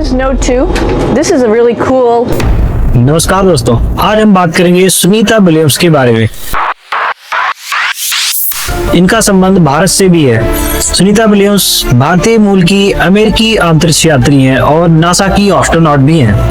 is Note 2. This is a really cool. नमस्कार दोस्तों, आज हम बात करेंगे सुनीता विलियम्स के बारे में। इनका संबंध भारत से भी है। सुनीता विलियम्स भारतीय मूल की अमेरिकी अंतरिक्ष यात्री हैं और नासा की एस्ट्रोनॉट भी हैं।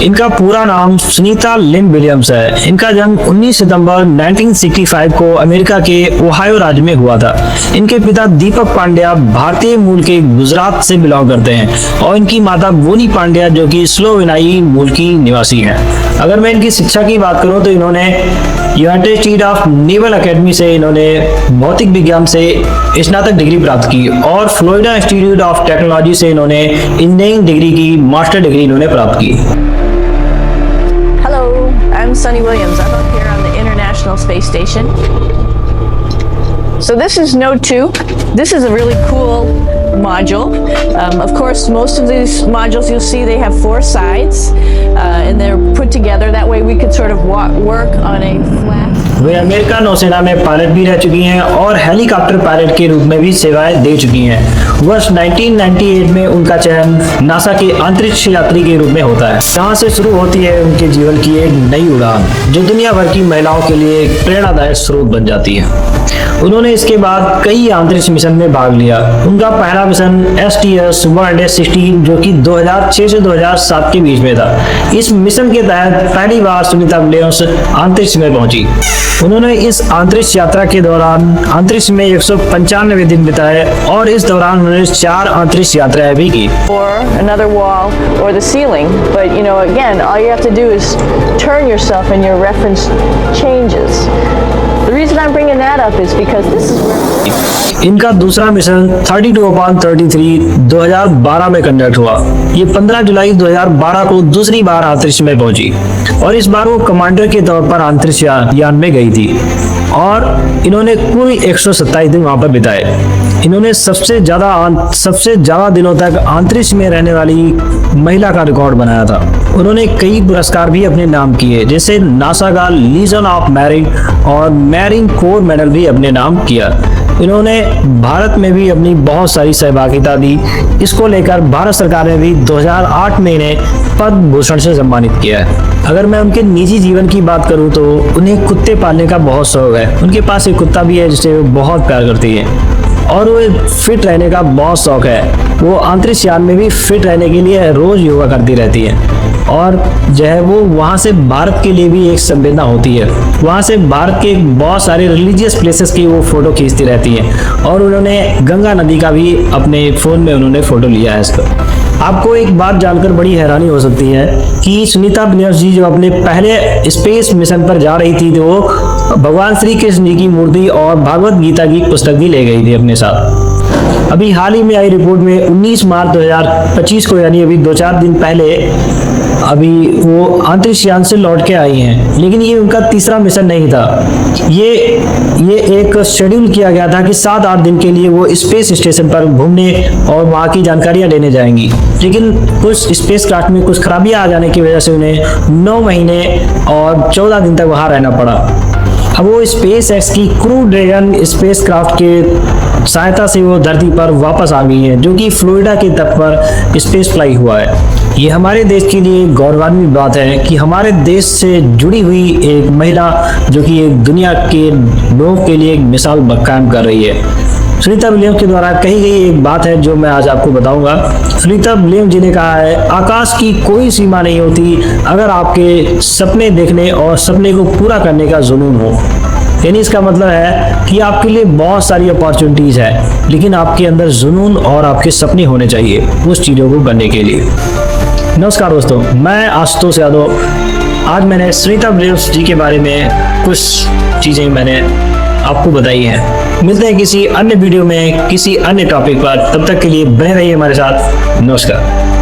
इनका पूरा नाम सुनीता लिन विलियम्स है। इनका जन्म 19 सितंबर 1965 को अमेरिका के ओहायो राज्य में हुआ था। इनके पिता दीपक पांड्या भारतीय मूल के गुजरात से बिलोंग करते हैं और इनकी माता बोनी पांड्या जो कि स्लोवेनियाई मूल की निवासी हैं। अगर मैं इनकी शिक्षा की बात करूं तो इन्होंने United state of naval academy से इन्होंने भौतिक विज्ञान से स्नातक डिग्री प्राप्त की और फ्लोरिडा इंस्टीट्यूट ऑफ टेक्नोलॉजी से इन्होंने इंजीनियरिंग डिग्री की मास्टर डिग्री इन्होंने प्राप्त की। Hello, I'm Sunny Williams. I'm up here on the International Space Station. So this is Node 2. This is a really cool module. Of course, most of these modules you'll see they have 4 sides and they're put together. That way we could sort of work on a flat. Way America नौसेना में pilot भी रह चुकी हैं और helicopter pilot के रूप में भी सेवाएं दे चुकी हैं। वर्ष 1998 में उनका चयन नासा के अंतरिक्ष यात्री के रूप में होता है। यहाँ से शुरू होती है उनके जीवन की एक नई उड़ान जो दुनिया भर की महिलाओं के लिए एक प्रेरणादायक स्रोत बन जाती है। उन्होंने इसके बाद कई अंतरिक्ष मिशन में भाग लिया। उनका पहला मिशन STS-116 जो कि 2006 से 2007 के बीच में था। इस मिशन के तहत पहली बार सुनीता विलियम्स अंतरिक्ष में पहुंची। उन्होंने इस अंतरिक्ष यात्रा के दौरान अंतरिक्ष में 195 दिन बिताए और इस दौरान उन्होंने 4 अंतरिक्ष यात्राएं भी की। Or another wall or the ceiling, but you know, again, all you have to do is turn yourself and your reference changes. The reason I'm bringing that up is because this is where इनका दूसरा mission 32/33 2012 में conduct हुआ। ये 15 जुलाई 2012 को दूसरी बार अंतरिक्ष में पहुंची और इस बार वो कमांडर के तौर पर अंतरिक्ष यान में गई थी और इन्होंने कुल 127 दिन वहां पर बिताए। इन्होंने सबसे ज्यादा दिनों तक अंतरिक्ष में रहने वाली महिला का रिकॉर्ड बनाया था। उन्होंने कई पुरस्कार भी अपने नाम किए, जैसे नासा का लीजन ऑफ मेरिट और मैरीन कोर मेडल भी अपने नाम किया। इन्होंने भारत में भी अपनी बहुत सारी सहभागिता दी। इसको लेकर भारत सरकार ने भी 2008 में इन्हें पद्म भूषण से सम्मानित किया है। अगर मैं उनके निजी जीवन की बात करूं तो उन्हें कुत्ते पालने का बहुत शौक है। उनके पास एक कुत्ता भी है जिसे वो बहुत प्यार करती है और वो फिट रहने का बहुत शौक है। वो अंतरिक्ष यान में भी फिट रहने के लिए रोज योगा करती रहती है और जो है वो वहाँ से भारत के लिए भी एक संवेदना होती है। वहाँ से भारत के बहुत सारे रिलीजियस प्लेसेस की वो फोटो खींचती रहती है और उन्होंने गंगा नदी का भी अपने फ़ोन में उन्होंने फ़ोटो लिया है इसका। आपको एक बात जानकर बड़ी हैरानी हो सकती है कि सुनीता विलियम्स जी जो अपने पहले स्पेस मिशन पर जा रही थी तो वो भगवान श्री कृष्ण जी की मूर्ति और भागवत गीता की पुस्तक भी ले गई थी अपने साथ। अभी हाल ही में आई रिपोर्ट में 19 मार्च 2025 को यानी अभी 2-4 दिन पहले अभी वो अंतरिक्ष यान से लौट के आई हैं, लेकिन ये उनका तीसरा मिशन नहीं था। ये एक शेड्यूल किया गया था कि 7-8 दिन के लिए वो स्पेस स्टेशन पर घूमने और वहाँ की जानकारियाँ लेने जाएंगी, लेकिन कुछ स्पेस क्राफ्ट में कुछ खराबियाँ आ जाने की वजह से उन्हें 9 महीने और 14 दिन तक वहाँ रहना पड़ा। अब वो स्पेस एक्स की क्रू ड्रैगन स्पेस क्राफ्ट के सहायता से वो धरती पर वापस आ गई है जो कि फ्लोरिडा के तट पर स्पेस फ्लाई हुआ है। ये हमारे देश के लिए गौरवान्वित बात है कि हमारे देश से जुड़ी हुई एक महिला जो कि एक दुनिया के लोगों के लिए एक मिसाल कायम कर रही है। सुनीता विलियम्स के द्वारा कही गई एक बात है जो मैं आज आपको बताऊंगा। सुनीता विलियम्स जी ने कहा है, आकाश की कोई सीमा नहीं होती अगर आपके सपने देखने और सपने को पूरा करने का जुनून हो। यानी इसका मतलब है कि आपके लिए बहुत सारी अपॉर्चुनिटीज है, लेकिन आपके अंदर जुनून और आपके सपने होने चाहिए उस चीज़ों को करने के लिए। नमस्कार दोस्तों, मैं आशुतोष यादव। आज मैंने सुनीता विलियम्स जी के बारे में कुछ चीज़ें मैंने आपको बताई है। मिलते हैं किसी अन्य वीडियो में किसी अन्य टॉपिक पर, तब तक के लिए बने रहिए हमारे साथ। नमस्कार।